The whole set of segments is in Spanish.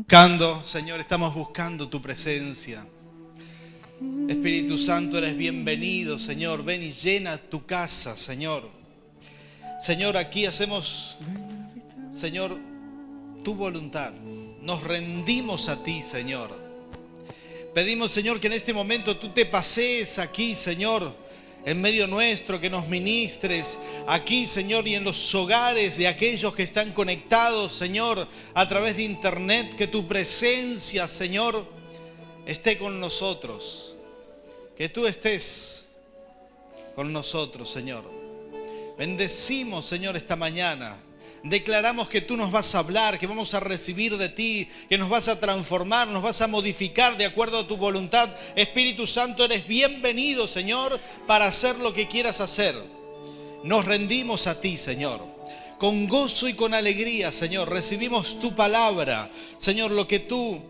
buscando, Señor, estamos buscando tu presencia. Espíritu Santo, eres bienvenido, Señor. Ven y llena tu casa, Señor. Señor, aquí hacemos, Señor, tu voluntad. Nos rendimos a ti, Señor. Pedimos, Señor, que en este momento tú te pasees aquí, Señor, en medio nuestro, que nos ministres aquí, Señor, y en los hogares de aquellos que están conectados, Señor, a través de internet. Que tu presencia, Señor, esté con nosotros. Que tú estés con nosotros, Señor. Bendecimos, Señor, esta mañana. Declaramos que tú nos vas a hablar, que vamos a recibir de ti, que nos vas a transformar, nos vas a modificar de acuerdo a tu voluntad. Espíritu Santo, eres bienvenido, Señor, para hacer lo que quieras hacer. Nos rendimos a ti, Señor. Con gozo y con alegría, Señor, recibimos tu palabra. Señor, lo que tú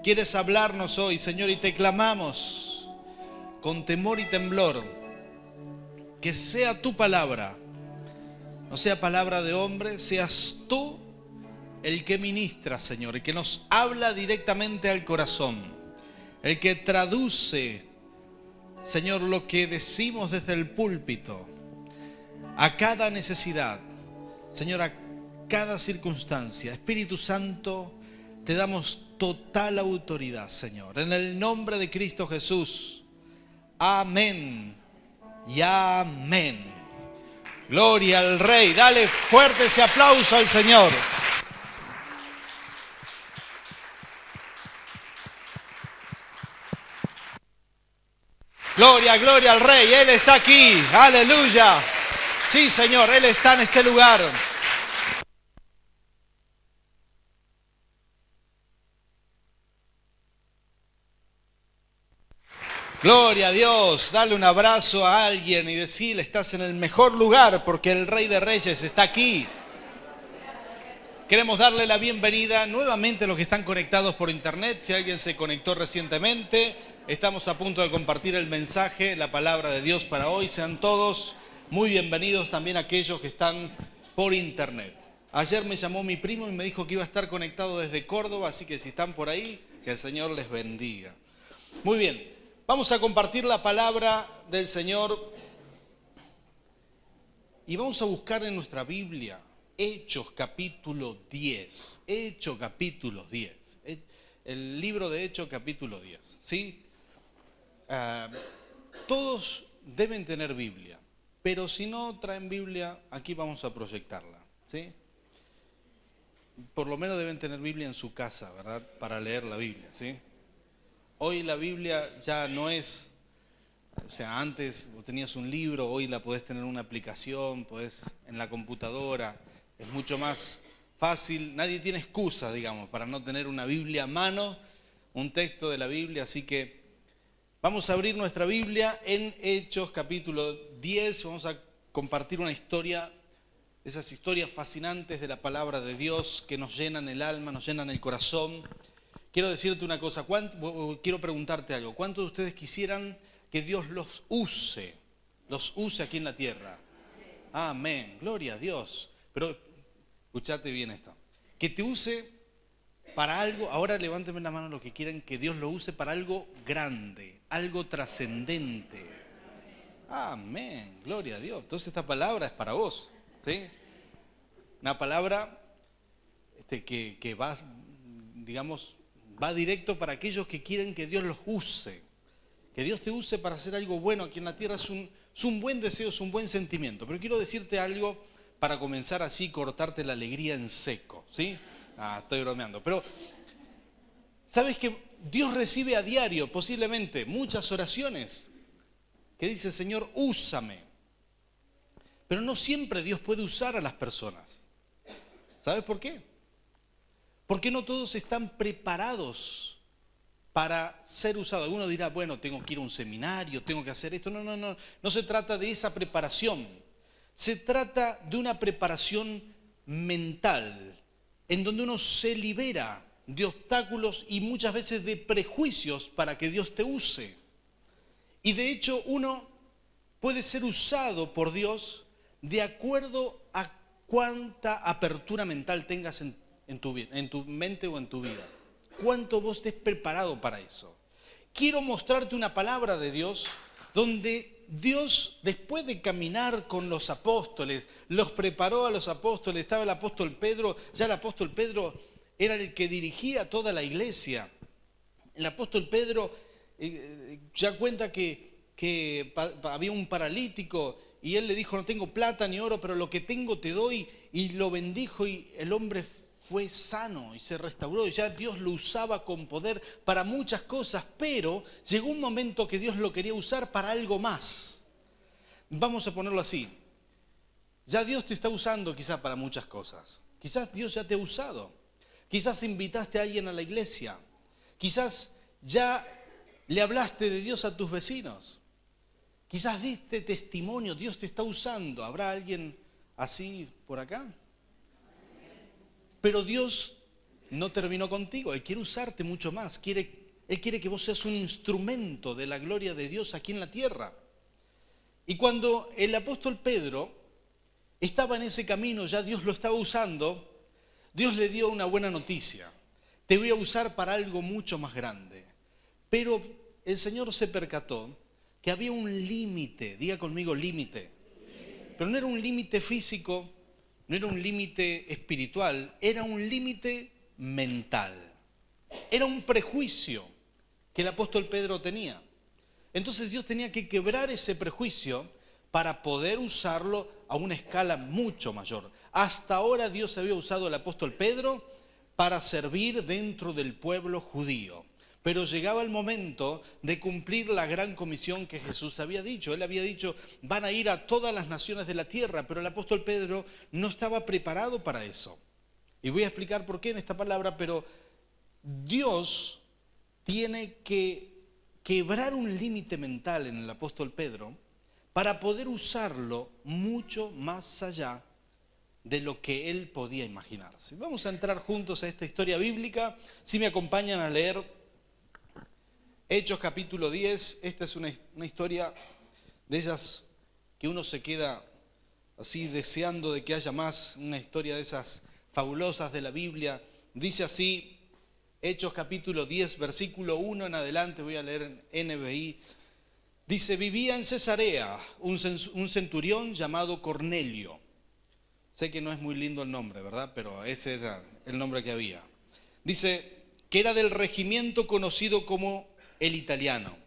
quieres hablarnos hoy, Señor, y te clamamos con temor y temblor. Que sea tu palabra. No sea palabra de hombre, seas tú el que ministra, Señor, el que nos habla directamente al corazón, el que traduce, Señor, lo que decimos desde el púlpito a cada necesidad, Señor, a cada circunstancia. Espíritu Santo, te damos total autoridad, Señor, en el nombre de Cristo Jesús. Amén y amén. Gloria al Rey. Dale fuerte ese aplauso al Señor. Gloria, gloria al Rey. Él está aquí. Aleluya. Sí, Señor, Él está en este lugar. Gloria a Dios. Dale un abrazo a alguien y decirle: estás en el mejor lugar porque el Rey de Reyes está aquí. Queremos darle la bienvenida nuevamente a los que están conectados por internet. Si alguien se conectó recientemente, estamos a punto de compartir el mensaje, la palabra de Dios para hoy. Sean todos muy bienvenidos, también aquellos que están por internet. Ayer me llamó mi primo y me dijo que iba a estar conectado desde Córdoba, así que si están por ahí, que el Señor les bendiga. Muy bien. Vamos a compartir la palabra del Señor y vamos a buscar en nuestra Biblia Hechos capítulo 10. Hechos capítulo 10. El libro de Hechos capítulo 10. ¿Sí? Todos deben tener Biblia, pero si no traen Biblia, aquí vamos a proyectarla. ¿Sí? Por lo menos deben tener Biblia en su casa, ¿verdad? Para leer la Biblia, ¿sí? Hoy la Biblia ya no es, o sea, antes tenías un libro, hoy la podés tener en una aplicación, podés en la computadora, es mucho más fácil. Nadie tiene excusa, digamos, para no tener una Biblia a mano, un texto de la Biblia, así que vamos a abrir nuestra Biblia en Hechos capítulo 10, vamos a compartir una historia, esas historias fascinantes de la palabra de Dios que nos llenan el alma, nos llenan el corazón. Quiero decirte una cosa, quiero preguntarte algo. ¿Cuántos de ustedes quisieran que Dios los use aquí en la tierra? Amén, gloria a Dios. Pero escuchate bien esto. Que te use para algo, ahora levánteme la mano los que quieran que Dios lo use para algo grande, algo trascendente. Amén, gloria a Dios. Entonces esta palabra es para vos, ¿sí? Una palabra que va, digamos, va directo para aquellos que quieren que Dios los use. Que Dios te use para hacer algo bueno aquí en la tierra es un buen deseo, es un buen sentimiento. Pero quiero decirte algo para comenzar así, cortarte la alegría en seco, ¿sí? Estoy bromeando. Pero, ¿sabes que Dios recibe a diario, posiblemente, muchas oraciones que dice: Señor, úsame? Pero no siempre Dios puede usar a las personas. ¿Sabes por qué? Porque no todos están preparados para ser usados. Alguno dirá: bueno, tengo que ir a un seminario, tengo que hacer esto. No. No se trata de esa preparación. Se trata de una preparación mental, en donde uno se libera de obstáculos y muchas veces de prejuicios para que Dios te use. Y de hecho uno puede ser usado por Dios de acuerdo a cuánta apertura mental tengas en tu mente o en tu vida. cuánto vos estés preparado para eso. Quiero mostrarte una palabra de Dios donde Dios, después de caminar con los apóstoles, los preparó a los apóstoles, estaba el apóstol Pedro, ya el apóstol Pedro era el que dirigía toda la iglesia. El apóstol Pedro ya cuenta que había un paralítico y él le dijo, no tengo plata ni oro, pero lo que tengo te doy, y lo bendijo y el hombre fue sano y se restauró, y ya Dios lo usaba con poder para muchas cosas, pero llegó un momento que Dios lo quería usar para algo más. Vamos a ponerlo así, ya Dios te está usando quizás para muchas cosas, quizás Dios ya te ha usado, quizás invitaste a alguien a la iglesia, quizás ya le hablaste de Dios a tus vecinos, quizás diste testimonio, Dios te está usando. ¿Habrá alguien así por acá? Pero Dios no terminó contigo, Él quiere usarte mucho más, Él quiere que vos seas un instrumento de la gloria de Dios aquí en la tierra. Y cuando el apóstol Pedro estaba en ese camino, ya Dios lo estaba usando, Dios le dio una buena noticia: te voy a usar para algo mucho más grande. Pero el Señor se percató que había un límite, diga conmigo límite, pero no era un límite físico, no era un límite espiritual, era un límite mental. Era un prejuicio que el apóstol Pedro tenía. Entonces Dios tenía que quebrar ese prejuicio para poder usarlo a una escala mucho mayor. Hasta ahora Dios había usado al apóstol Pedro para servir dentro del pueblo judío. Pero llegaba el momento de cumplir la gran comisión que Jesús había dicho. Él había dicho, van a ir a todas las naciones de la tierra, pero el apóstol Pedro no estaba preparado para eso. Y voy a explicar por qué en esta palabra, pero Dios tiene que quebrar un límite mental en el apóstol Pedro para poder usarlo mucho más allá de lo que él podía imaginarse. Vamos a entrar juntos a esta historia bíblica. Si me acompañan a leer Hechos capítulo 10, esta es una historia de esas que uno se queda así deseando de que haya más, una historia de esas fabulosas de la Biblia. Dice así, Hechos capítulo 10, versículo 1 en adelante, voy a leer en NBI. Dice, vivía en Cesarea un centurión llamado Cornelio. Sé que no es muy lindo el nombre, ¿verdad? Pero ese era el nombre que había. Dice que era del regimiento conocido como el italiano.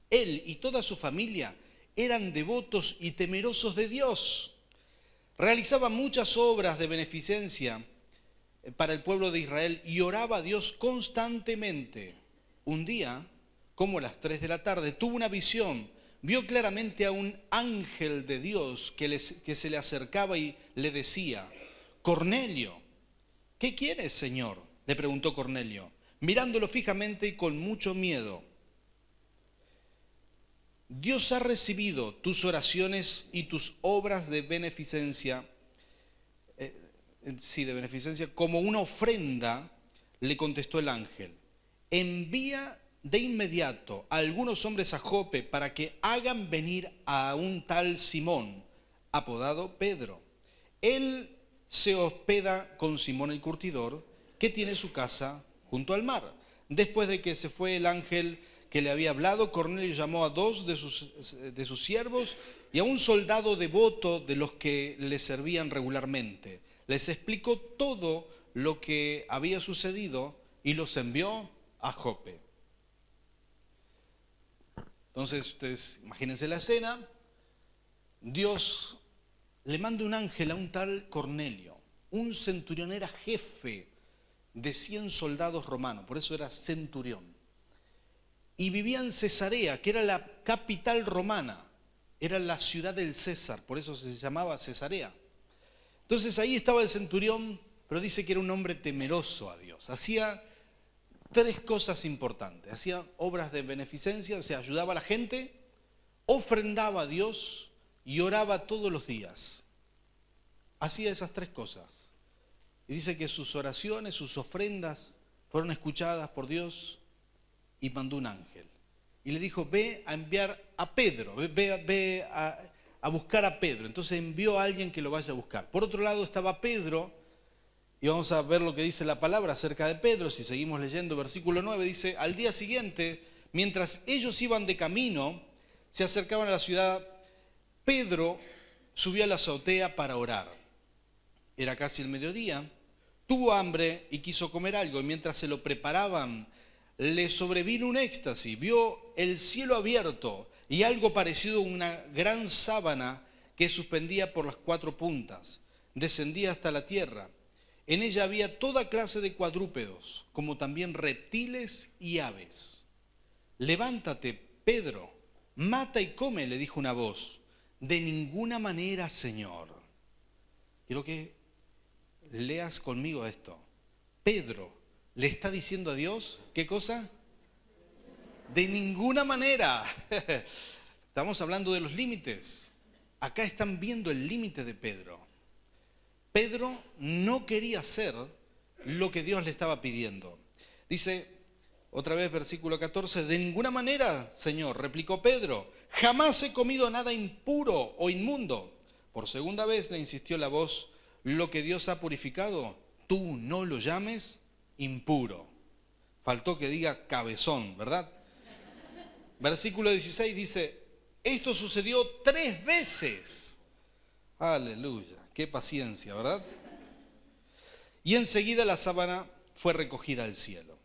Él y toda su familia eran devotos y temerosos de Dios. Realizaba muchas obras de beneficencia para el pueblo de Israel y oraba a Dios constantemente. Un día, como a las 3 de la tarde, tuvo una visión. Vio claramente a un ángel de Dios que se le acercaba y le decía, Cornelio. ¿Qué quieres, Señor?, le preguntó Cornelio, mirándolo fijamente y con mucho miedo. Dios ha recibido tus oraciones y tus obras de beneficencia, como una ofrenda, le contestó el ángel. Envía de inmediato a algunos hombres a Jope para que hagan venir a un tal Simón, apodado Pedro. Él se hospeda con Simón el curtidor, que tiene su casa junto al mar. Después de que se fue el ángel que le había hablado, Cornelio llamó a 2 de sus siervos y a un soldado devoto de los que le servían regularmente. Les explicó todo lo que había sucedido y los envió a Jope. Entonces, ustedes imagínense la escena. Dios le manda un ángel a un tal Cornelio. Un centurión, era jefe de 100 soldados romanos, por eso era centurión. Y vivía en Cesarea, que era la capital romana, era la ciudad del César, por eso se llamaba Cesarea. Entonces ahí estaba el centurión, pero dice que era un hombre temeroso a Dios. Hacía 3 cosas importantes. Hacía obras de beneficencia, o sea, ayudaba a la gente, ofrendaba a Dios y oraba todos los días. Hacía esas 3 cosas. Y dice que sus oraciones, sus ofrendas fueron escuchadas por Dios y mandó un ángel. Y le dijo, ve a enviar a Pedro, ve a buscar a Pedro. Entonces envió a alguien que lo vaya a buscar. Por otro lado estaba Pedro Y vamos a ver lo que dice la palabra acerca de Pedro. Si seguimos leyendo, versículo 9 dice: al día siguiente, mientras ellos iban de camino, se acercaban a la ciudad, Pedro subió a la azotea para orar. Era casi el mediodía, tuvo hambre y quiso comer algo, y mientras se lo preparaban, le sobrevino un éxtasis. Vio el cielo abierto y algo parecido a una gran sábana que suspendía por las 4 puntas, descendía hasta la tierra. En ella había toda clase de cuadrúpedos, como también reptiles y aves. Levántate, Pedro, mata y come, le dijo una voz. De ninguna manera, Señor. Quiero que leas conmigo esto. Pedro le está diciendo a Dios, ¿qué cosa? De ninguna manera. Estamos hablando de los límites. Acá están viendo el límite de Pedro. Pedro no quería hacer lo que Dios le estaba pidiendo. Dice, otra vez versículo 14, de ninguna manera, Señor, replicó Pedro, jamás he comido nada impuro o inmundo. Por segunda vez le insistió la voz, lo que Dios ha purificado, tú no lo llames impuro. Faltó que diga cabezón, ¿verdad? Versículo 16 dice, esto sucedió 3 veces. Aleluya. Qué paciencia, ¿verdad? Y enseguida la sábana fue recogida al cielo.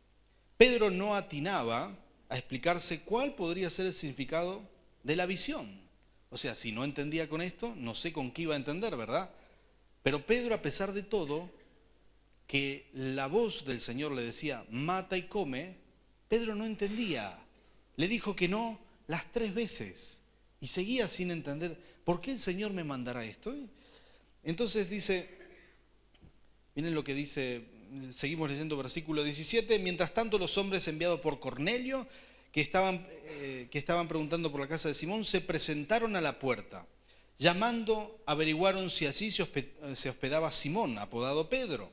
Pedro no atinaba a explicarse cuál podría ser el significado de la visión. O sea, si no entendía con esto, no sé con qué iba a entender, ¿verdad? Pero Pedro, a pesar de todo, que la voz del Señor le decía, mata y come, Pedro no entendía. Le dijo que no las 3 veces y seguía sin entender, ¿por qué el Señor me mandará esto? Entonces dice, miren lo que dice, seguimos leyendo versículo 17, mientras tanto los hombres enviados por Cornelio, que estaban preguntando por la casa de Simón, se presentaron a la puerta. Llamando, averiguaron si allí se hospedaba Simón, apodado Pedro.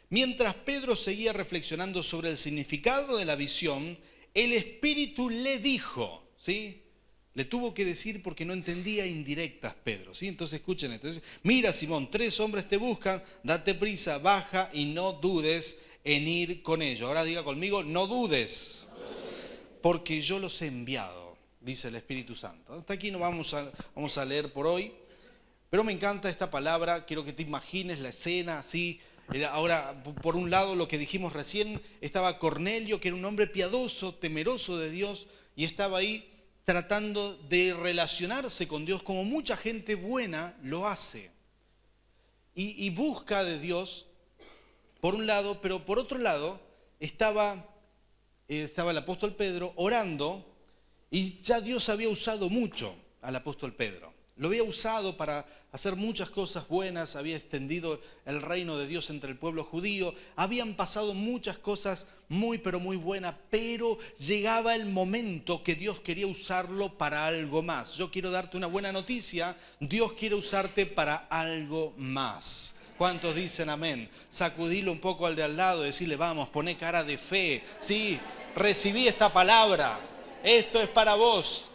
Mientras Pedro seguía reflexionando sobre el significado de la visión, el Espíritu le dijo, ¿sí? Le tuvo que decir porque no entendía indirectas Pedro, ¿sí? Entonces escuchen esto. Mira, Simón, 3 hombres te buscan, date prisa, baja y no dudes en ir con ellos. Ahora diga conmigo, no dudes, porque yo los he enviado, dice el Espíritu Santo. Hasta aquí no vamos a leer por hoy, pero me encanta esta palabra, quiero que te imagines la escena así. Ahora, por un lado, lo que dijimos recién, estaba Cornelio, que era un hombre piadoso, temeroso de Dios, y estaba ahí tratando de relacionarse con Dios como mucha gente buena lo hace. Y busca de Dios, por un lado, pero por otro lado estaba el apóstol Pedro orando, y ya Dios había usado mucho al apóstol Pedro. Lo había usado para hacer muchas cosas buenas, había extendido el reino de Dios entre el pueblo judío, habían pasado muchas cosas muy pero muy buenas, pero llegaba el momento que Dios quería usarlo para algo más. Yo quiero darte una buena noticia, Dios quiere usarte para algo más. ¿Cuántos dicen amén? Sacudilo un poco al de al lado y decirle, vamos, poné cara de fe, sí, recibí esta palabra, esto es para vos.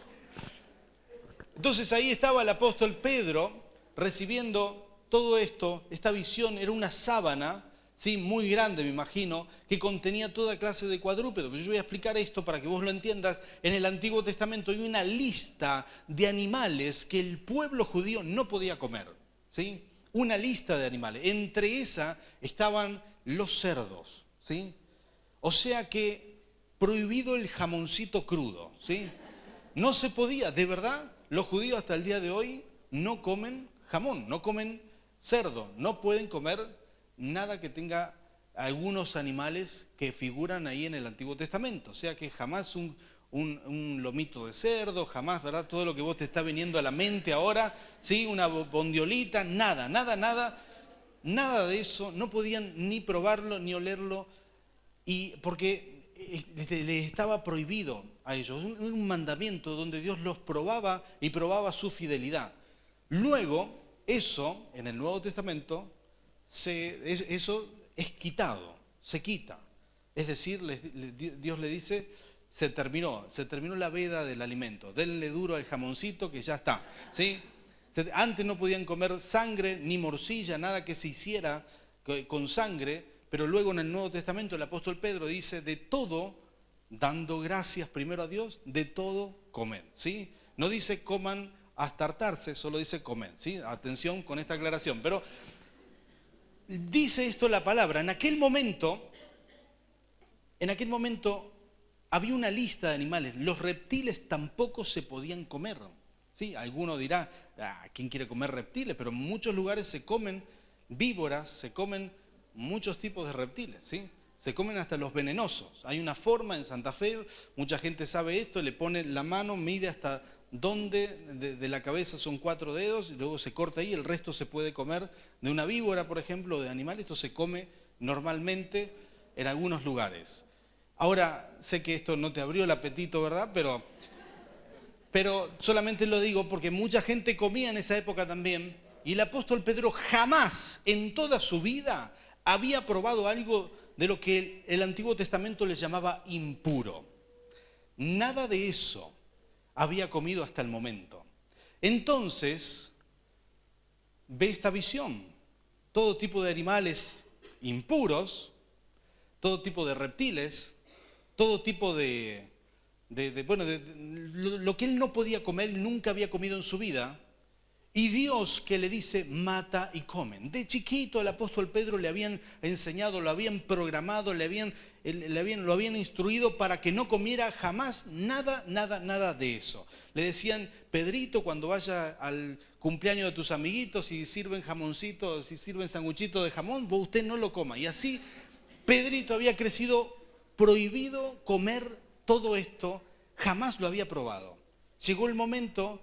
Entonces ahí estaba el apóstol Pedro recibiendo todo esto, esta visión, era una sábana, ¿sí? Muy grande me imagino, que contenía toda clase de cuadrúpedos. Yo voy a explicar esto para que vos lo entiendas. En el Antiguo Testamento hay una lista de animales que el pueblo judío no podía comer, ¿sí? Una lista de animales, entre esa estaban los cerdos, ¿sí? O sea que prohibido el jamoncito crudo, ¿sí? No se podía, de verdad. Los judíos hasta el día de hoy no comen jamón, no comen cerdo, no pueden comer nada que tenga algunos animales que figuran ahí en el Antiguo Testamento. O sea que jamás un lomito de cerdo, jamás, ¿verdad? Todo lo que vos te está viniendo a la mente ahora, ¿sí? Una bondiolita, nada de eso, no podían ni probarlo ni olerlo, y porque les estaba prohibido a ellos, un mandamiento donde Dios los probaba y probaba su fidelidad. Luego, eso, en el Nuevo Testamento, eso es quitado, se quita. Es decir, Dios le dice, se terminó la veda del alimento, denle duro al jamoncito que ya está, ¿sí? Antes no podían comer sangre ni morcilla, nada que se hiciera con sangre, pero luego en el Nuevo Testamento el apóstol Pedro dice de todo, dando gracias primero a Dios, de todo comed, ¿sí? No dice coman hasta hartarse, solo dice comed, ¿sí? Atención con esta aclaración, pero dice esto la palabra. En aquel momento había una lista de animales. Los reptiles tampoco se podían comer. ¿Sí? Alguno dirá, ¿quién quiere comer reptiles? Pero en muchos lugares se comen víboras, se comen muchos tipos de reptiles. ¿Sí? Se comen hasta los venenosos. Hay una forma en Santa Fe, mucha gente sabe esto, le pone la mano, mide hasta donde de la cabeza son 4 dedos, y luego se corta ahí, el resto se puede comer de una víbora, por ejemplo, o de animales. Esto se come normalmente en algunos lugares. Ahora, sé que esto no te abrió el apetito, ¿verdad? Pero solamente lo digo porque mucha gente comía en esa época también, y el apóstol Pedro jamás en toda su vida había probado algo de lo que el Antiguo Testamento le llamaba impuro. Nada de eso había comido hasta el momento. Entonces, ve esta visión. Todo tipo de animales impuros, todo tipo de reptiles, todo tipo de lo que él no podía comer, nunca había comido en su vida. Y Dios que le dice, mata y comen. De chiquito al apóstol Pedro le habían enseñado, lo habían programado, lo habían instruido para que no comiera jamás nada de eso. Le decían, Pedrito, cuando vaya al cumpleaños de tus amiguitos y sirven jamoncitos, y sirven sanguchitos de jamón, vos usted no lo coma. Y así Pedrito había crecido prohibido comer todo esto, jamás lo había probado. Llegó el momento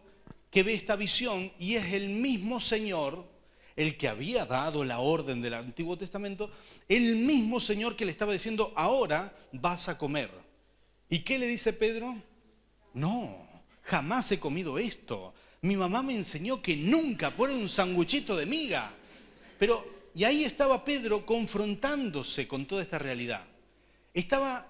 que ve esta visión y es el mismo Señor, el que había dado la orden del Antiguo Testamento, el mismo Señor que le estaba diciendo, ahora vas a comer. ¿Y qué le dice Pedro? No, jamás he comido esto. Mi mamá me enseñó que nunca, por un sanguchito de miga. Y ahí estaba Pedro confrontándose con toda esta realidad. Estaba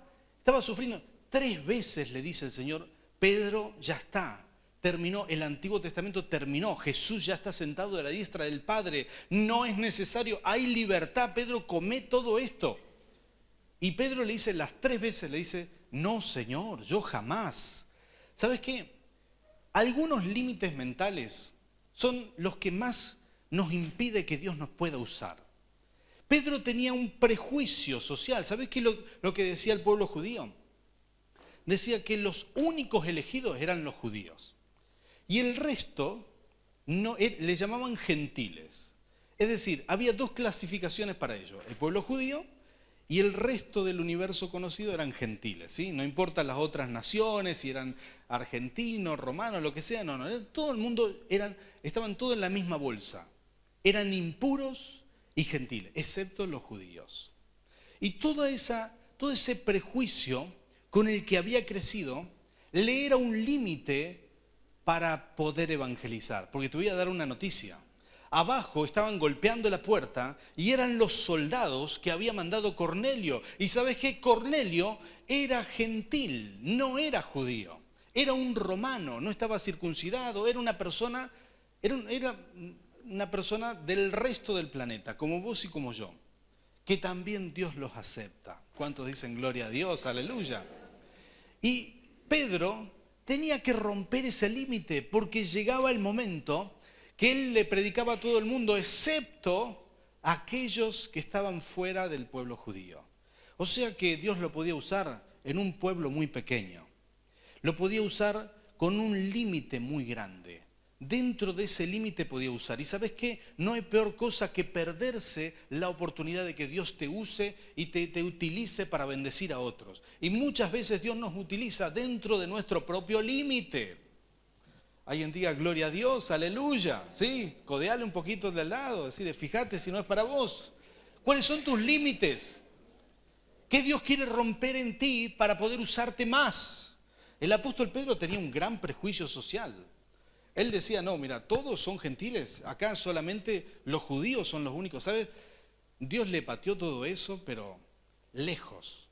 sufriendo. 3 veces le dice el Señor, Pedro, ya está. Terminó, el Antiguo Testamento terminó, Jesús ya está sentado de la diestra del Padre, no es necesario, hay libertad, Pedro, come todo esto. Y Pedro le dice, las 3 veces le dice, no Señor, yo jamás. ¿Sabes qué? Algunos límites mentales son los que más nos impide que Dios nos pueda usar. Pedro tenía un prejuicio social, ¿sabes qué es lo que decía el pueblo judío? Decía que los únicos elegidos eran los judíos. Y el resto le llamaban gentiles. Es decir, había 2 clasificaciones para ellos. El pueblo judío y el resto del universo conocido eran gentiles. ¿Sí? No importa las otras naciones, si eran argentinos, romanos, lo que sea. No, todo el mundo estaban todos en la misma bolsa. Eran impuros y gentiles, excepto los judíos. Y todo ese prejuicio con el que había crecido le era un límite para poder evangelizar. Porque te voy a dar una noticia. Abajo estaban golpeando la puerta y eran los soldados que había mandado Cornelio. Y ¿sabes qué? Cornelio era gentil, no era judío. Era un romano, no estaba circuncidado, era una persona del resto del planeta, como vos y como yo. Que también Dios los acepta. ¿Cuántos dicen gloria a Dios? Aleluya. Y Pedro tenía que romper ese límite porque llegaba el momento que él le predicaba a todo el mundo, excepto a aquellos que estaban fuera del pueblo judío. O sea que Dios lo podía usar en un pueblo muy pequeño. Lo podía usar con un límite muy grande. Dentro de ese límite podía usar. ¿Y sabes qué? No hay peor cosa que perderse la oportunidad de que Dios te use y te utilice para bendecir a otros. Y muchas veces Dios nos utiliza dentro de nuestro propio límite. Alguien diga gloria a Dios, aleluya. Sí, codeale un poquito de al lado, decirle, fíjate si no es para vos. ¿Cuáles son tus límites? ¿Qué Dios quiere romper en ti para poder usarte más? El apóstol Pedro tenía un gran prejuicio social. Él decía, no, mira, todos son gentiles, acá solamente los judíos son los únicos, ¿sabes? Dios le pateó todo eso, pero lejos.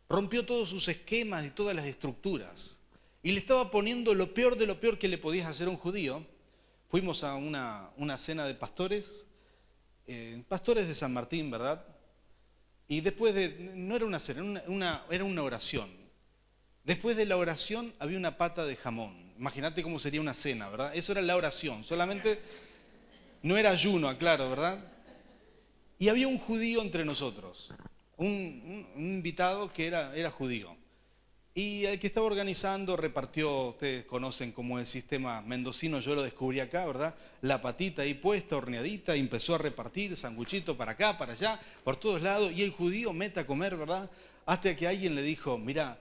Rompió todos sus esquemas y todas las estructuras. Y le estaba poniendo lo peor de lo peor que le podías hacer a un judío. Fuimos a una cena de pastores pastores de San Martín, ¿verdad? Y después no era una cena, era una oración. Después de la oración había una pata de jamón. Imagínate cómo sería una cena, ¿verdad? Eso era la oración, solamente no era ayuno, aclaro, ¿verdad? Y había un judío entre nosotros, un invitado que era judío. Y el que estaba organizando repartió, ustedes conocen cómo es el sistema mendocino, yo lo descubrí acá, ¿verdad? La patita ahí puesta, horneadita, y empezó a repartir sanguchito para acá, para allá, por todos lados, y el judío mete a comer, ¿verdad? Hasta que alguien le dijo, mirá,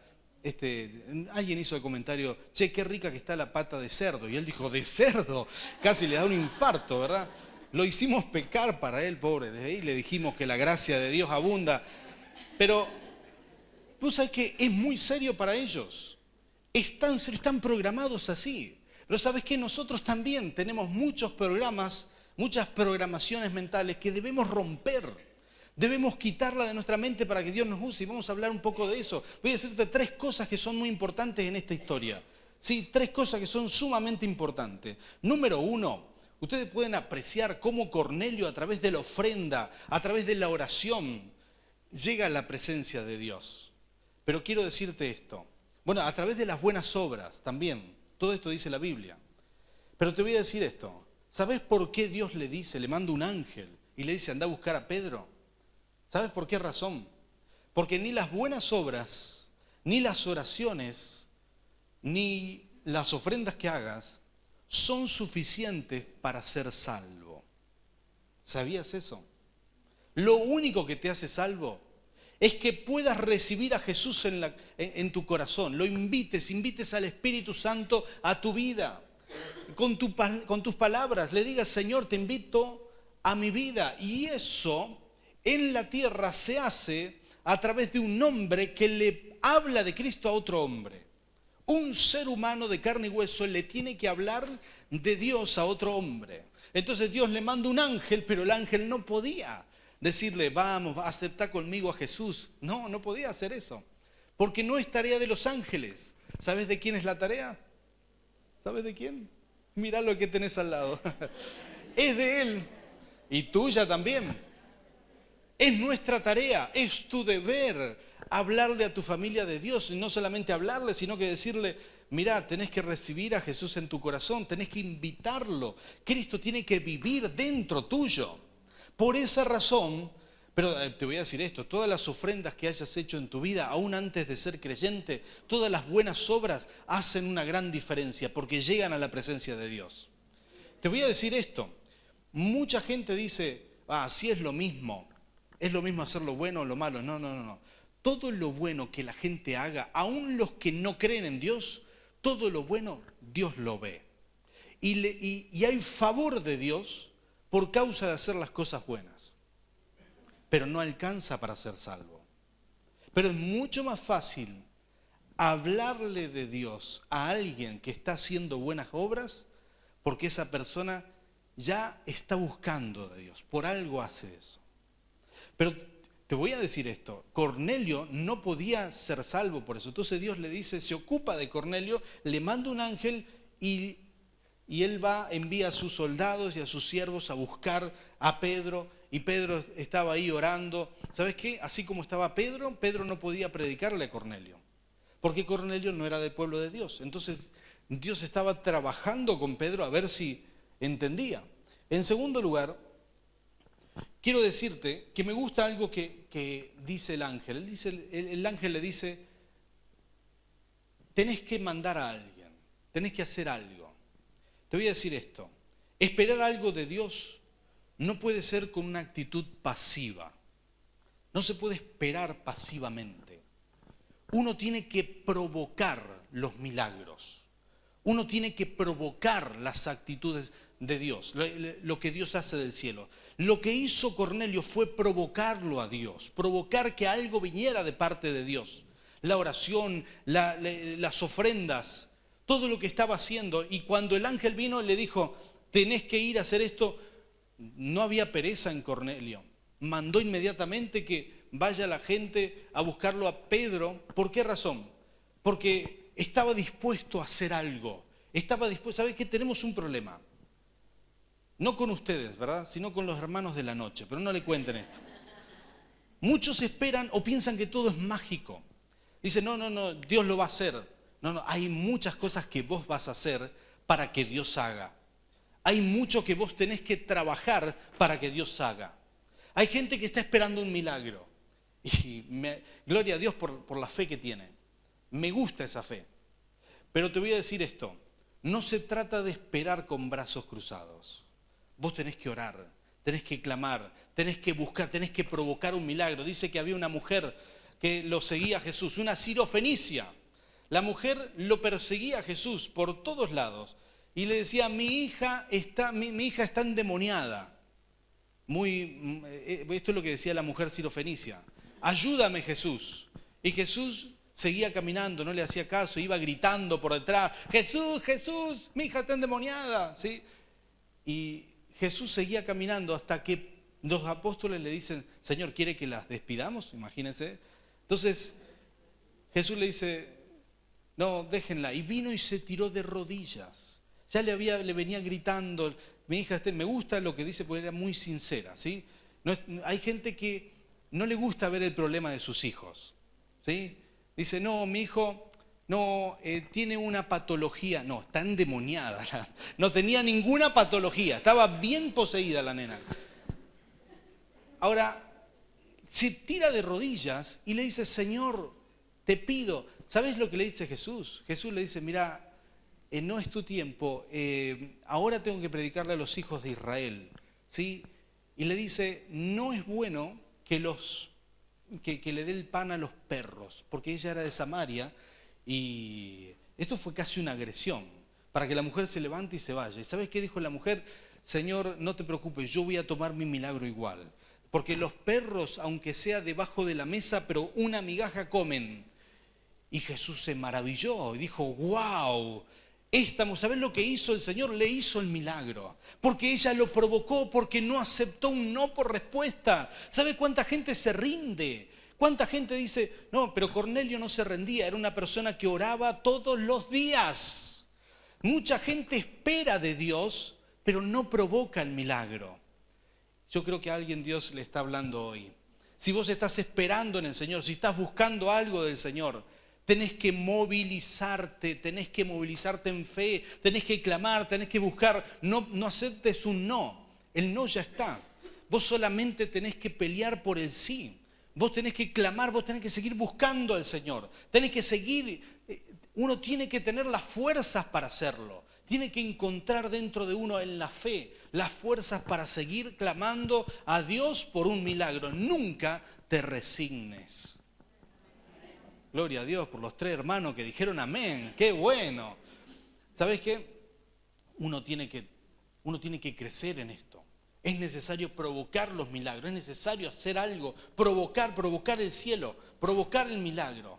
alguien hizo el comentario, che, qué rica que está la pata de cerdo, y él dijo, ¿de cerdo? Casi le da un infarto, ¿verdad? Lo hicimos pecar para él, pobre, desde ahí le dijimos que la gracia de Dios abunda, pero vos sabés que es muy serio para ellos. Están programados así. Pero sabés que nosotros también tenemos muchos programas, muchas programaciones mentales que debemos romper. Debemos quitarla de nuestra mente para que Dios nos use. Y vamos a hablar un poco de eso. Voy a decirte 3 cosas que son muy importantes en esta historia. Sí, 3 cosas que son sumamente importantes. Número 1, ustedes pueden apreciar cómo Cornelio a través de la ofrenda, a través de la oración, llega a la presencia de Dios. Pero quiero decirte esto. Bueno, a través de las buenas obras también. Todo esto dice la Biblia. Pero te voy a decir esto. ¿Sabes por qué Dios le manda un ángel y le dice, anda a buscar a Pedro? ¿Sabes por qué razón? Porque ni las buenas obras, ni las oraciones, ni las ofrendas que hagas son suficientes para ser salvo. ¿Sabías eso? Lo único que te hace salvo es que puedas recibir a Jesús en tu corazón, lo invites al Espíritu Santo a tu vida, con tus palabras, le digas, Señor, te invito a mi vida. Y eso en la tierra se hace a través de un hombre que le habla de Cristo a otro hombre. Un ser humano de carne y hueso le tiene que hablar de Dios a otro hombre. Entonces Dios le manda un ángel, pero el ángel no podía decirle, vamos, acepta conmigo a Jesús. No podía hacer eso. Porque no es tarea de los ángeles. ¿Sabes de quién es la tarea? ¿Sabes de quién? Mirá lo que tenés al lado. Es de Él. Y tuya también. Es nuestra tarea, es tu deber hablarle a tu familia de Dios. Y no solamente hablarle, sino que decirle, mirá, tenés que recibir a Jesús en tu corazón, tenés que invitarlo. Cristo tiene que vivir dentro tuyo. Por esa razón, pero te voy a decir esto, todas las ofrendas que hayas hecho en tu vida, aún antes de ser creyente, todas las buenas obras hacen una gran diferencia porque llegan a la presencia de Dios. Te voy a decir esto, mucha gente dice, sí es lo mismo hacer lo bueno o lo malo. No. Todo lo bueno que la gente haga, aún los que no creen en Dios, todo lo bueno Dios lo ve. Y hay favor de Dios por causa de hacer las cosas buenas. Pero no alcanza para ser salvo. Pero es mucho más fácil hablarle de Dios a alguien que está haciendo buenas obras porque esa persona ya está buscando de Dios. Por algo hace eso. Pero te voy a decir esto, Cornelio no podía ser salvo por eso. Entonces Dios le dice, se ocupa de Cornelio, le manda un ángel y él envía a sus soldados y a sus siervos a buscar a Pedro. Y Pedro estaba ahí orando. ¿Sabes qué? Así como estaba Pedro, Pedro no podía predicarle a Cornelio. Porque Cornelio no era del pueblo de Dios. Entonces Dios estaba trabajando con Pedro a ver si entendía. En segundo lugar, quiero decirte que me gusta algo que dice el ángel. El ángel le dice, tenés que mandar a alguien, tenés que hacer algo. Te voy a decir esto, esperar algo de Dios no puede ser con una actitud pasiva. No se puede esperar pasivamente. Uno tiene que provocar los milagros. Uno tiene que provocar las actitudes de Dios, lo que Dios hace del cielo. Lo que hizo Cornelio fue provocarlo a Dios, provocar que algo viniera de parte de Dios. La oración, las ofrendas, todo lo que estaba haciendo. Y cuando el ángel vino le dijo, tenés que ir a hacer esto, no había pereza en Cornelio. Mandó inmediatamente que vaya la gente a buscarlo a Pedro. ¿Por qué razón? Porque estaba dispuesto a hacer algo. Estaba dispuesto. ¿Sabes qué? Tenemos un problema. No con ustedes, ¿verdad? Sino con los hermanos de la noche, pero no le cuenten esto. Muchos esperan o piensan que todo es mágico. Dicen, no, Dios lo va a hacer. No, hay muchas cosas que vos vas a hacer para que Dios haga. Hay mucho que vos tenés que trabajar para que Dios haga. Hay gente que está esperando un milagro. Y gloria a Dios por la fe que tiene. Me gusta esa fe. Pero te voy a decir esto. No se trata de esperar con brazos cruzados. Vos tenés que orar, tenés que clamar, tenés que buscar, tenés que provocar un milagro. Dice que había una mujer que lo seguía a Jesús, una sirofenicia. La mujer lo perseguía a Jesús por todos lados y le decía, mi hija está endemoniada. Esto es lo que decía la mujer sirofenicia. Ayúdame, Jesús. Y Jesús seguía caminando, no le hacía caso, iba gritando por detrás, Jesús, mi hija está endemoniada. ¿Sí? Y Jesús seguía caminando hasta que los apóstoles le dicen, Señor, ¿quiere que las despidamos? Imagínense. Entonces Jesús le dice, no, déjenla. Y vino y se tiró de rodillas. Ya le venía gritando, mi hija, me gusta lo que dice porque era muy sincera. ¿Sí? Hay gente que no le gusta ver el problema de sus hijos. ¿Sí? Dice, no, mi hijo tiene una patología. No, está endemoniada. No tenía ninguna patología. Estaba bien poseída la nena. Ahora, se tira de rodillas y le dice, Señor, te pido. ¿Sabes lo que le dice Jesús? Jesús le dice, mira, no es tu tiempo. Ahora tengo que predicarle a los hijos de Israel. ¿Sí? Y le dice, no es bueno que le dé el pan a los perros, porque ella era de Samaria y esto fue casi una agresión, para que la mujer se levante y se vaya. ¿Y sabes qué dijo la mujer? Señor, no te preocupes, yo voy a tomar mi milagro igual, porque los perros, aunque sea debajo de la mesa, pero una migaja comen. Y Jesús se maravilló y dijo, wow, ¿sabes lo que hizo el Señor? Le hizo el milagro, porque ella lo provocó, porque no aceptó un no por respuesta. ¿Sabe cuánta gente se rinde? ¿Cuánta gente dice, no, pero Cornelio no se rendía, era una persona que oraba todos los días? Mucha gente espera de Dios, pero no provoca el milagro. Yo creo que a alguien Dios le está hablando hoy. Si vos estás esperando en el Señor, si estás buscando algo del Señor, tenés que movilizarte en fe, tenés que clamar, tenés que buscar. No aceptes un no, el no ya está. Vos solamente tenés que pelear por el sí. Vos tenés que clamar, vos tenés que seguir buscando al Señor. Tenés que seguir, uno tiene que tener las fuerzas para hacerlo. Tiene que encontrar dentro de uno en la fe las fuerzas para seguir clamando a Dios por un milagro. Nunca te resignes. Gloria a Dios por los 3 hermanos que dijeron amén. ¡Qué bueno! ¿Sabes qué? Uno tiene que crecer en esto. Es necesario provocar los milagros, es necesario hacer algo, provocar el cielo, provocar el milagro.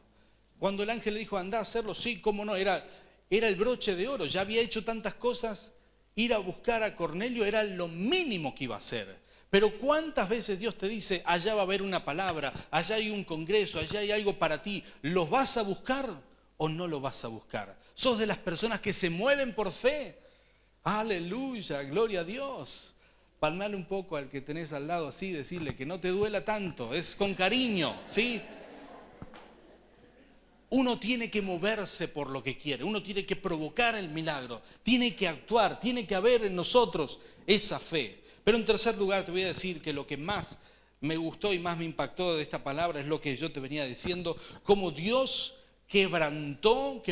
Cuando el ángel le dijo, andá a hacerlo, sí, cómo no, era el broche de oro, ya había hecho tantas cosas, ir a buscar a Cornelio era lo mínimo que iba a hacer. Pero ¿cuántas veces Dios te dice, allá va a haber una palabra, allá hay un congreso, allá hay algo para ti? ¿Lo vas a buscar o no lo vas a buscar? ¿Sos de las personas que se mueven por fe? Aleluya, gloria a Dios. Palmale un poco al que tenés al lado así, decirle que no te duela tanto, es con cariño, ¿sí? Uno tiene que moverse por lo que quiere, uno tiene que provocar el milagro, tiene que actuar, tiene que haber en nosotros esa fe. Pero en tercer lugar te voy a decir que lo que más me gustó y más me impactó de esta palabra es lo que yo te venía diciendo, cómo Dios quebrantó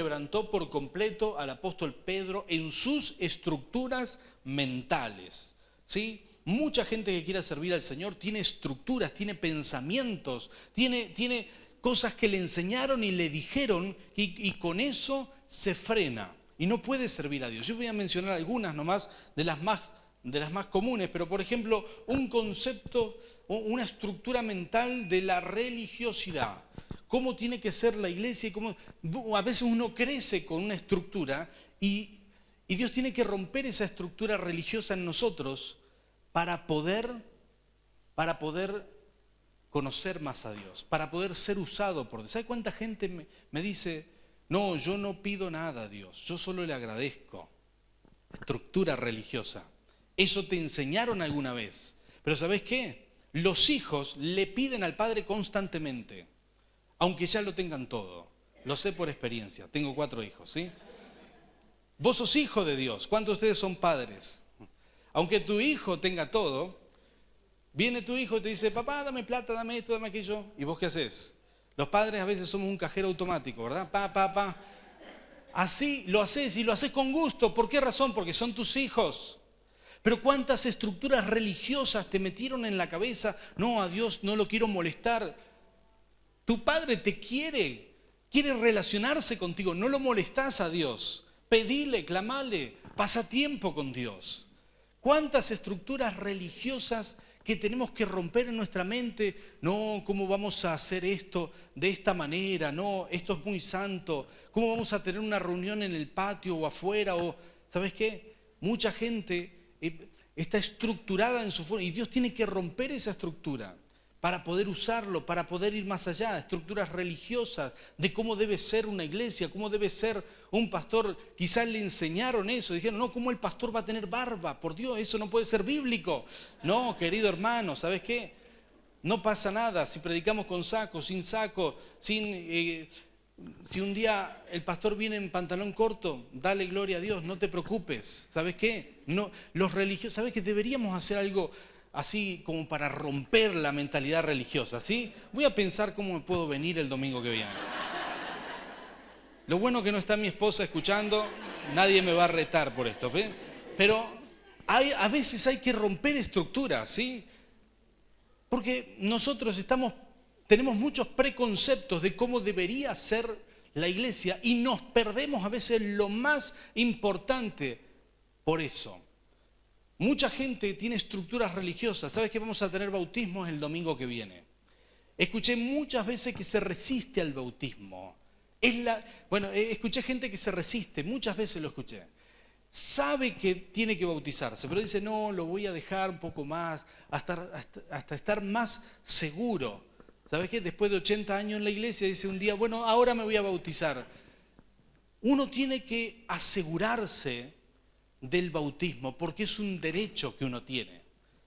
por completo al apóstol Pedro en sus estructuras mentales. ¿Sí? Mucha gente que quiera servir al Señor tiene estructuras, tiene pensamientos, tiene cosas que le enseñaron y le dijeron y con eso se frena y no puede servir a Dios. Yo voy a mencionar algunas nomás de las más comunes, pero por ejemplo, un concepto, una estructura mental de la religiosidad. Cómo tiene que ser la iglesia y cómo a veces uno crece con una estructura y Dios tiene que romper esa estructura religiosa en nosotros para poder conocer más a Dios, para poder ser usado por Dios. ¿Sabe cuánta gente me dice, no, yo no pido nada a Dios, yo solo le agradezco? Estructura religiosa. Eso te enseñaron alguna vez. Pero ¿sabés qué? Los hijos le piden al padre constantemente, aunque ya lo tengan todo. Lo sé por experiencia, tengo 4 hijos, ¿sí? Vos sos hijo de Dios. ¿Cuántos de ustedes son padres? Aunque tu hijo tenga todo, viene tu hijo y te dice, papá, dame plata, dame esto, dame aquello. ¿Y vos qué haces? Los padres a veces somos un cajero automático, ¿verdad? Pa. Así lo haces y lo haces con gusto. ¿Por qué razón? Porque son tus hijos. Pero ¿cuántas estructuras religiosas te metieron en la cabeza? No, a Dios no lo quiero molestar. Tu padre te quiere relacionarse contigo. No lo molestás a Dios. Pedile, clamale, pasa tiempo con Dios. ¿Cuántas estructuras religiosas que tenemos que romper en nuestra mente? No, ¿cómo vamos a hacer esto de esta manera? No, esto es muy santo. ¿Cómo vamos a tener una reunión en el patio o afuera? O, ¿sabes qué? Mucha gente está estructurada en su forma y Dios tiene que romper esa estructura para poder usarlo, para poder ir más allá. Estructuras religiosas de cómo debe ser una iglesia, cómo debe ser un pastor. Quizás le enseñaron eso, dijeron, no, ¿cómo el pastor va a tener barba? Por Dios, eso no puede ser bíblico. No, querido hermano, ¿sabes qué? No pasa nada si predicamos con saco, sin saco, si un día el pastor viene en pantalón corto, dale gloria a Dios, no te preocupes. ¿Sabes qué? No, los religiosos, ¿sabes qué? Deberíamos hacer algo así como para romper la mentalidad religiosa, ¿sí? Voy a pensar cómo me puedo venir el domingo que viene. Lo bueno que no está mi esposa escuchando, nadie me va a retar por esto, ¿ves? Pero a veces hay que romper estructuras, ¿sí? Porque nosotros tenemos muchos preconceptos de cómo debería ser la iglesia y nos perdemos a veces lo más importante por eso. Mucha gente tiene estructuras religiosas. ¿Sabes que vamos a tener bautismos el domingo que viene? Escuché muchas veces que se resiste al bautismo. Escuché gente que se resiste, muchas veces lo escuché. Sabe que tiene que bautizarse, pero dice, no, lo voy a dejar un poco más, hasta estar más seguro. ¿Sabes qué? Después de 80 años en la iglesia, dice un día, bueno, ahora me voy a bautizar. Uno tiene que asegurarse del bautismo, porque es un derecho que uno tiene.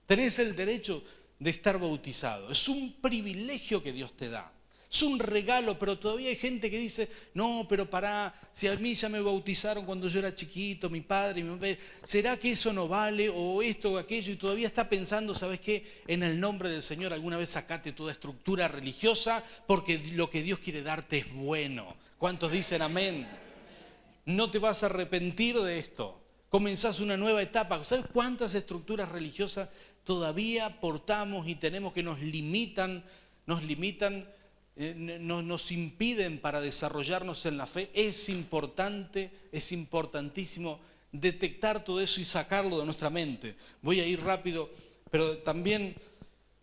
Tenés el derecho de estar bautizado. Es un privilegio que Dios te da. Es un regalo, pero todavía hay gente que dice, no, pero pará, si a mí ya me bautizaron cuando yo era chiquito, mi padre, mi mamá, ¿será que eso no vale? O esto o aquello, y todavía está pensando, ¿sabes qué? En el nombre del Señor alguna vez sacate toda estructura religiosa, porque lo que Dios quiere darte es bueno. ¿Cuántos dicen amén? No te vas a arrepentir de esto. Comenzás una nueva etapa. ¿Sabes cuántas estructuras religiosas todavía portamos y tenemos que nos limitan, nos impiden para desarrollarnos en la fe? Es importante, es importantísimo detectar todo eso y sacarlo de nuestra mente. Voy a ir rápido, pero también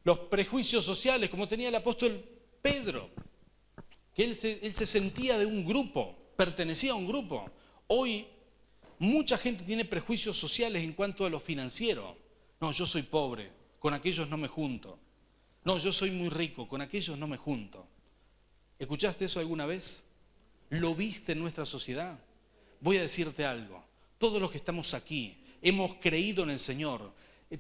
los prejuicios sociales, como tenía el apóstol Pedro, que él se sentía de un grupo, pertenecía a un grupo. Hoy mucha gente tiene prejuicios sociales en cuanto a lo financiero. No, yo soy pobre, con aquellos no me junto. No, yo soy muy rico, con aquellos no me junto. ¿Escuchaste eso alguna vez? ¿Lo viste en nuestra sociedad? Voy a decirte algo. Todos los que estamos aquí hemos creído en el Señor.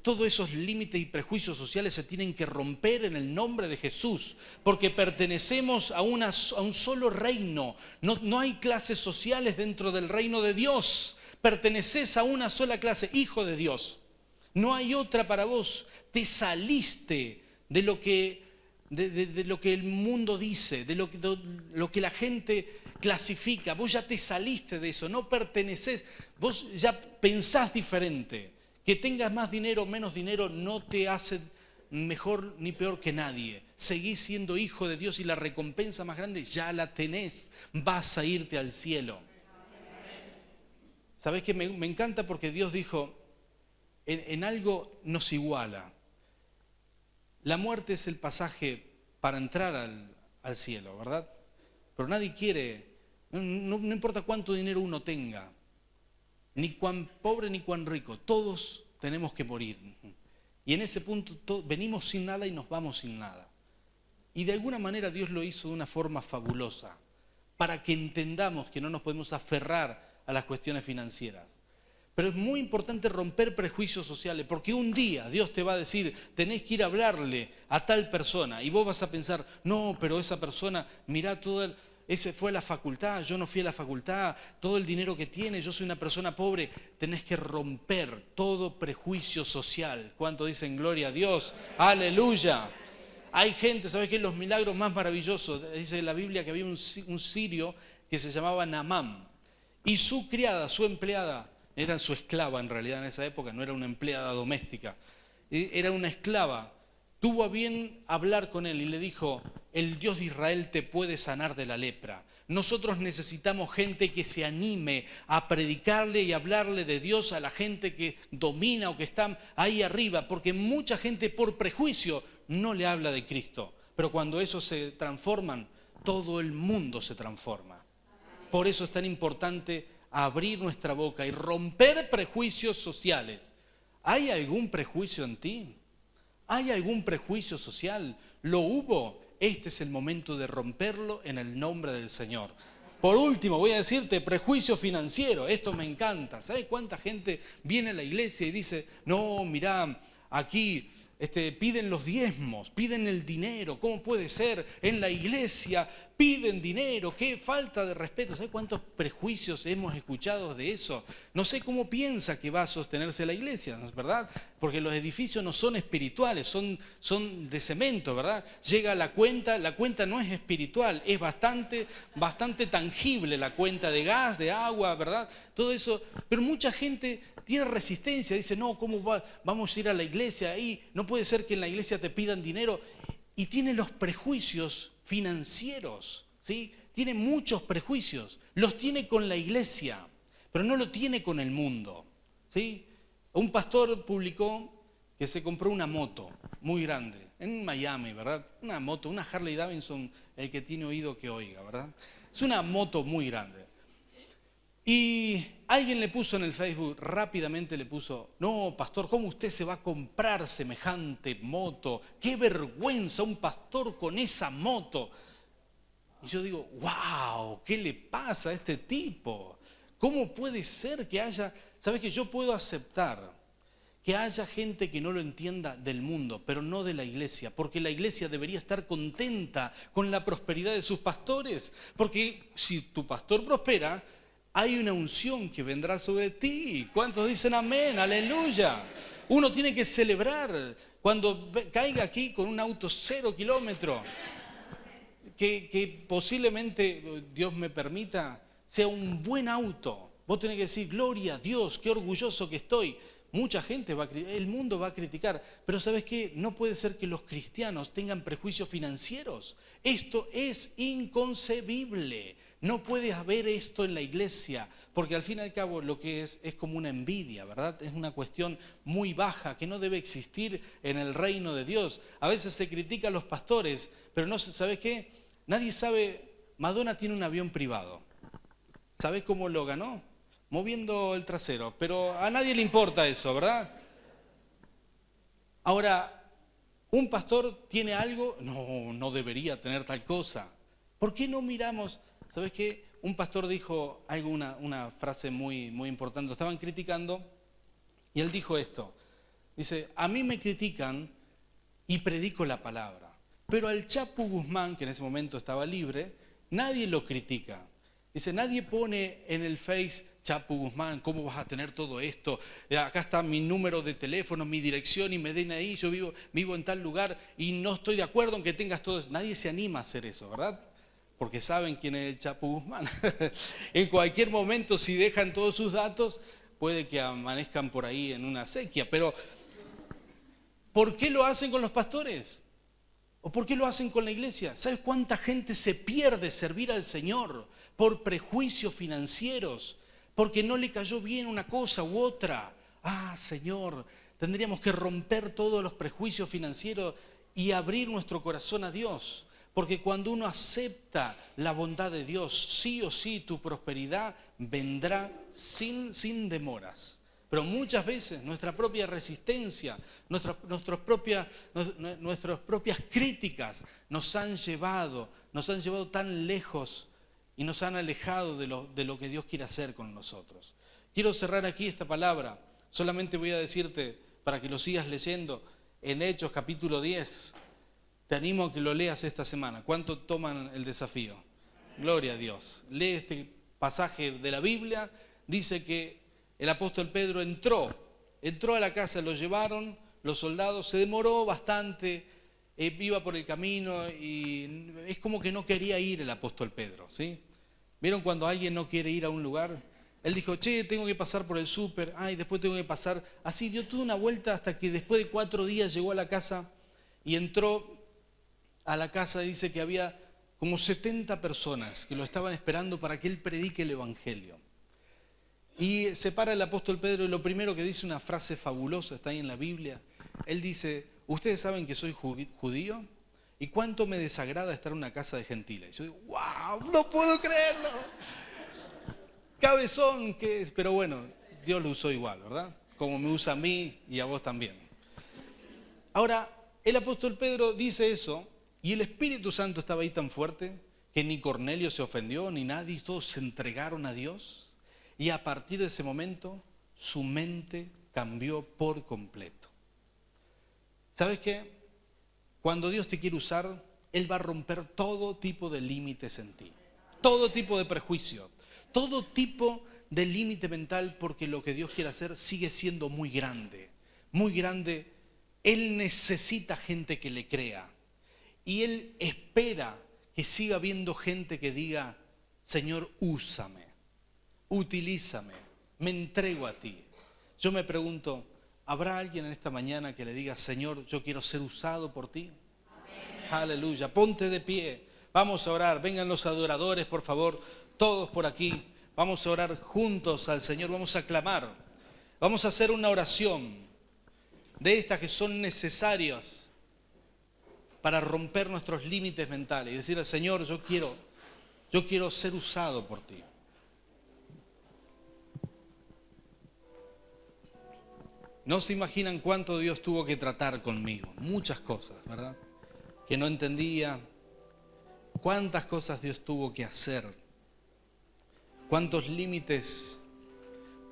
Todos esos límites y prejuicios sociales se tienen que romper en el nombre de Jesús, porque pertenecemos a un solo reino. No hay clases sociales dentro del reino de Dios. Perteneces a una sola clase, hijo de Dios. No hay otra para vos. Te saliste de lo que el mundo dice, de lo que la gente clasifica. Vos ya te saliste de eso, no pertenecés. Vos ya pensás diferente. Que tengas más dinero o menos dinero no te hace mejor ni peor que nadie. Seguís siendo hijo de Dios y la recompensa más grande ya la tenés. Vas a irte al cielo. ¿Sabés qué? Me encanta porque Dios dijo, en algo nos iguala. La muerte es el pasaje para entrar al cielo, ¿verdad? Pero nadie quiere, no importa cuánto dinero uno tenga, ni cuán pobre ni cuán rico, todos tenemos que morir. Y en ese punto venimos sin nada y nos vamos sin nada. Y de alguna manera Dios lo hizo de una forma fabulosa, para que entendamos que no nos podemos aferrar a las cuestiones financieras. Pero es muy importante romper prejuicios sociales, porque un día Dios te va a decir, tenés que ir a hablarle a tal persona, y vos vas a pensar, no, pero esa persona, mirá ese fue a la facultad, yo no fui a la facultad, todo el dinero que tiene, yo soy una persona pobre. Tenés que romper todo prejuicio social. ¿Cuánto dicen gloria a Dios? ¡Aleluya! Hay gente, ¿sabes qué? Los milagros más maravillosos, dice la Biblia que había un sirio que se llamaba Naamán, y su criada, su empleada, era su esclava en realidad en esa época, no era una empleada doméstica, era una esclava, tuvo a bien hablar con él y le dijo, el Dios de Israel te puede sanar de la lepra. Nosotros necesitamos gente que se anime a predicarle y hablarle de Dios a la gente que domina o que está ahí arriba, porque mucha gente por prejuicio no le habla de Cristo, pero cuando esos se transforman, todo el mundo se transforma. Por eso es tan importante abrir nuestra boca y romper prejuicios sociales. ¿Hay algún prejuicio en ti? ¿Hay algún prejuicio social? ¿Lo hubo? Este es el momento de romperlo en el nombre del Señor. Por último, voy a decirte, prejuicio financiero. Esto me encanta. ¿Sabes cuánta gente viene a la iglesia y dice, no, mirá, aquí piden los diezmos, piden el dinero? ¿Cómo puede ser? En la iglesia piden dinero, qué falta de respeto. ¿Sabes cuántos prejuicios hemos escuchado de eso? No sé cómo piensa que va a sostenerse la iglesia, ¿no es verdad? Porque los edificios no son espirituales, son de cemento, ¿verdad? Llega la cuenta no es espiritual, es bastante tangible la cuenta de gas, de agua, ¿verdad? Todo eso, pero mucha gente tiene resistencia, dice, no, ¿cómo vamos a ir a la iglesia ahí? No puede ser que en la iglesia te pidan dinero. Y tiene los prejuicios financieros, ¿sí? Tiene muchos prejuicios, los tiene con la iglesia, pero no lo tiene con el mundo, ¿sí? Un pastor publicó que se compró una moto muy grande, en Miami, ¿verdad? Una moto, una Harley Davidson, el que tiene oído que oiga, ¿verdad? Es una moto muy grande. Y alguien le puso en el Facebook, rápidamente le puso, no, pastor, ¿cómo usted se va a comprar semejante moto? ¡Qué vergüenza un pastor con esa moto! Y yo digo, wow, ¿qué le pasa a este tipo? ¿Cómo puede ser que haya, sabes que yo puedo aceptar que haya gente que no lo entienda del mundo, pero no de la iglesia, porque la iglesia debería estar contenta con la prosperidad de sus pastores, porque si tu pastor prospera, hay una unción que vendrá sobre ti. ¿Cuántos dicen amén? Aleluya. Uno tiene que celebrar cuando caiga aquí con un auto 0 kilómetros, que posiblemente, Dios me permita, sea un buen auto. Vos tenés que decir, gloria a Dios, qué orgulloso que estoy. Mucha gente va a criticar, el mundo va a criticar, pero ¿sabes qué? No puede ser que los cristianos tengan prejuicios financieros. Esto es inconcebible. No puede haber esto en la iglesia, porque al fin y al cabo lo que es como una envidia, ¿verdad? Es una cuestión muy baja que no debe existir en el reino de Dios. A veces se critica a los pastores, pero no, ¿sabes qué? Nadie sabe, Madonna tiene un avión privado. ¿Sabes cómo lo ganó? Moviendo el trasero, pero a nadie le importa eso, ¿verdad? Ahora, ¿un pastor tiene algo? No debería tener tal cosa. ¿Por qué no miramos? ¿Sabes qué? Un pastor dijo una frase muy, muy importante. Lo estaban criticando y él dijo esto. Dice, a mí me critican y predico la palabra, pero al Chapu Guzmán, que en ese momento estaba libre, nadie lo critica. Dice, nadie pone en el Face, Chapu Guzmán, ¿cómo vas a tener todo esto? Acá está mi número de teléfono, mi dirección y me den ahí, yo vivo en tal lugar y no estoy de acuerdo en que tengas todo eso. Nadie se anima a hacer eso, ¿verdad? Porque saben quién es el Chapu Guzmán. En cualquier momento, si dejan todos sus datos, puede que amanezcan por ahí en una sequía. Pero, ¿por qué lo hacen con los pastores? ¿O por qué lo hacen con la iglesia? ¿Sabes cuánta gente se pierde servir al Señor por prejuicios financieros? Porque no le cayó bien una cosa u otra. Ah, Señor, tendríamos que romper todos los prejuicios financieros y abrir nuestro corazón a Dios. Porque cuando uno acepta la bondad de Dios, sí o sí tu prosperidad vendrá sin demoras. Pero muchas veces nuestra propia resistencia, nuestras propias críticas nos han llevado tan lejos y nos han alejado de lo que Dios quiere hacer con nosotros. Quiero cerrar aquí esta palabra. Solamente voy a decirte, para que lo sigas leyendo, en Hechos capítulo 10. Te animo a que lo leas esta semana. ¿Cuánto toman el desafío? Gloria a Dios. Lee este pasaje de la Biblia. Dice que el apóstol Pedro entró a la casa, lo llevaron los soldados, se demoró bastante, iba por el camino y es como que no quería ir el apóstol Pedro, ¿sí? ¿Vieron cuando alguien no quiere ir a un lugar? Él dijo, tengo que pasar por el súper, después tengo que pasar. Así dio toda una vuelta hasta que después de 4 días llegó a la casa y entró a la casa. Dice que había como 70 personas que lo estaban esperando para que él predique el evangelio. Y se para el apóstol Pedro y lo primero que dice, una frase fabulosa, está ahí en la Biblia. Él dice, ustedes saben que soy judío y cuánto me desagrada estar en una casa de gentiles. Yo digo, wow, no puedo creerlo. Cabezón que es, pero bueno, Dios lo usó igual, ¿verdad? Como me usa a mí y a vos también. Ahora, el apóstol Pedro dice eso y el Espíritu Santo estaba ahí tan fuerte que ni Cornelio se ofendió, ni nadie, todos se entregaron a Dios. Y a partir de ese momento, su mente cambió por completo. ¿Sabes qué? Cuando Dios te quiere usar, Él va a romper todo tipo de límites en ti. Todo tipo de prejuicio, todo tipo de límite mental, porque lo que Dios quiere hacer sigue siendo muy grande. Muy grande. Él necesita gente que le crea. Y Él espera que siga habiendo gente que diga, Señor, úsame. Utilízame, me entrego a ti. Yo me pregunto, ¿habrá alguien en esta mañana que le diga, Señor, yo quiero ser usado por ti? Amén. Aleluya, ponte de pie, vamos a orar, vengan los adoradores, por favor, todos por aquí. Vamos a orar juntos al Señor, vamos a clamar, vamos a hacer una oración de estas que son necesarias para romper nuestros límites mentales y decirle, Señor, yo quiero ser usado por ti. No se imaginan cuánto Dios tuvo que tratar conmigo. Muchas cosas, ¿verdad? Que no entendía. Cuántas cosas Dios tuvo que hacer. Cuántos límites,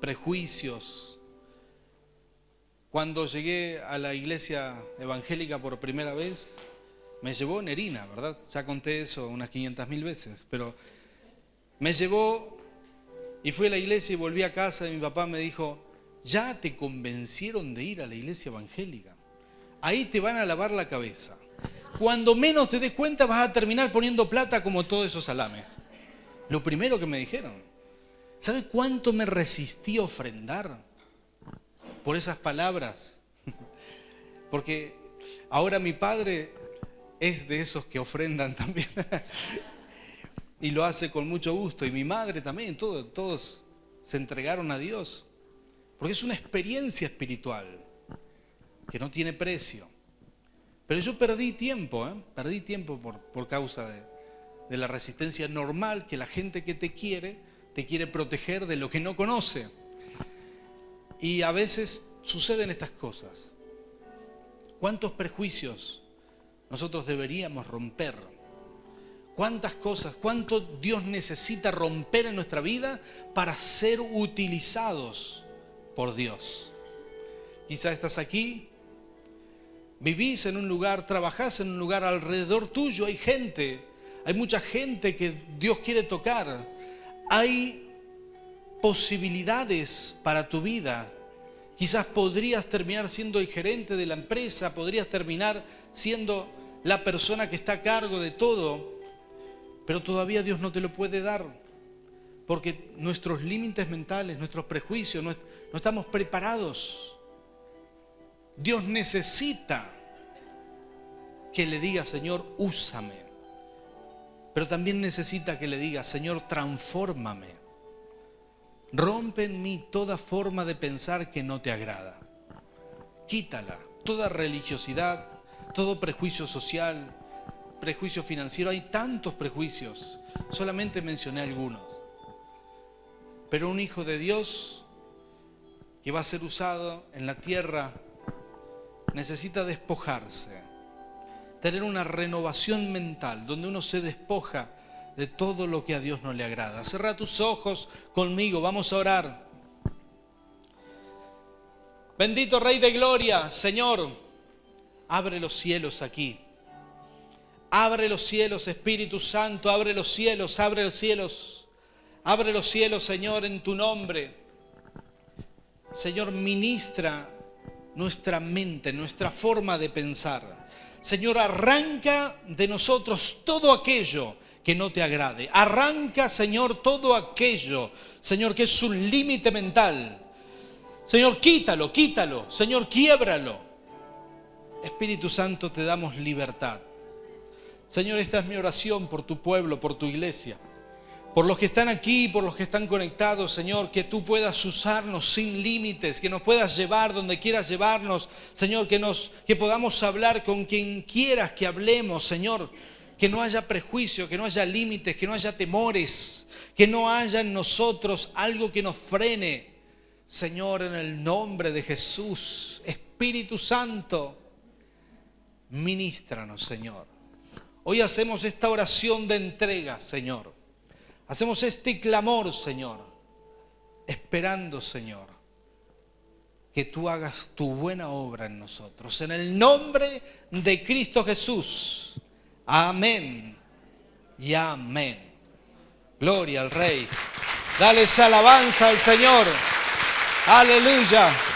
prejuicios. Cuando llegué a la iglesia evangélica por primera vez, me llevó Nerina, ¿verdad? Ya conté eso unas 500.000 veces. Pero me llevó y fui a la iglesia y volví a casa y mi papá me dijo, ya te convencieron de ir a la iglesia evangélica. Ahí te van a lavar la cabeza. Cuando menos te des cuenta vas a terminar poniendo plata como todos esos salames. Lo primero que me dijeron. ¿Sabe cuánto me resistí a ofrendar por esas palabras? Porque ahora mi padre es de esos que ofrendan también. Y lo hace con mucho gusto. Y mi madre también, todos se entregaron a Dios. Porque es una experiencia espiritual que no tiene precio. Pero yo perdí tiempo por causa de la resistencia normal que la gente que te quiere proteger de lo que no conoce. Y a veces suceden estas cosas. ¿Cuántos prejuicios nosotros deberíamos romper? ¿Cuántas cosas, cuánto Dios necesita romper en nuestra vida para ser utilizados por Dios? Quizás estás aquí, vivís en un lugar, trabajás en un lugar, alrededor tuyo hay gente, hay mucha gente que Dios quiere tocar, hay posibilidades para tu vida. Quizás podrías terminar siendo el gerente de la empresa, podrías terminar siendo la persona que está a cargo de todo, pero todavía Dios no te lo puede dar, porque nuestros límites mentales, nuestros prejuicios, no estamos preparados. Dios necesita que le diga, Señor, úsame. Pero también necesita que le diga, Señor, transfórmame. Rompe en mí toda forma de pensar que no te agrada. Quítala, toda religiosidad, todo prejuicio social, prejuicio financiero. Hay tantos prejuicios, solamente mencioné algunos. Pero un hijo de Dios que va a ser usado en la tierra necesita despojarse, tener una renovación mental donde uno se despoja de todo lo que a Dios no le agrada. Cerra tus ojos conmigo, vamos a orar. Bendito Rey de Gloria, Señor, abre los cielos aquí. Abre los cielos, Espíritu Santo, abre los cielos, abre los cielos. Abre los cielos, Señor, en tu nombre. Señor, ministra nuestra mente, nuestra forma de pensar. Señor, arranca de nosotros todo aquello que no te agrade. Arranca, Señor, todo aquello, Señor, que es un límite mental. Señor, quítalo, quítalo. Señor, quiébralo. Espíritu Santo, te damos libertad. Señor, esta es mi oración por tu pueblo, por tu iglesia. Por los que están aquí, por los que están conectados, Señor, que tú puedas usarnos sin límites, que nos puedas llevar donde quieras llevarnos, Señor, que podamos hablar con quien quieras que hablemos, Señor, que no haya prejuicio, que no haya límites, que no haya temores, que no haya en nosotros algo que nos frene, Señor, en el nombre de Jesús. Espíritu Santo, ministranos, Señor. Hoy hacemos esta oración de entrega, Señor. Hacemos este clamor, Señor, esperando, Señor, que tú hagas tu buena obra en nosotros. En el nombre de Cristo Jesús. Amén y amén. Gloria al Rey. Dale esa alabanza al Señor. Aleluya.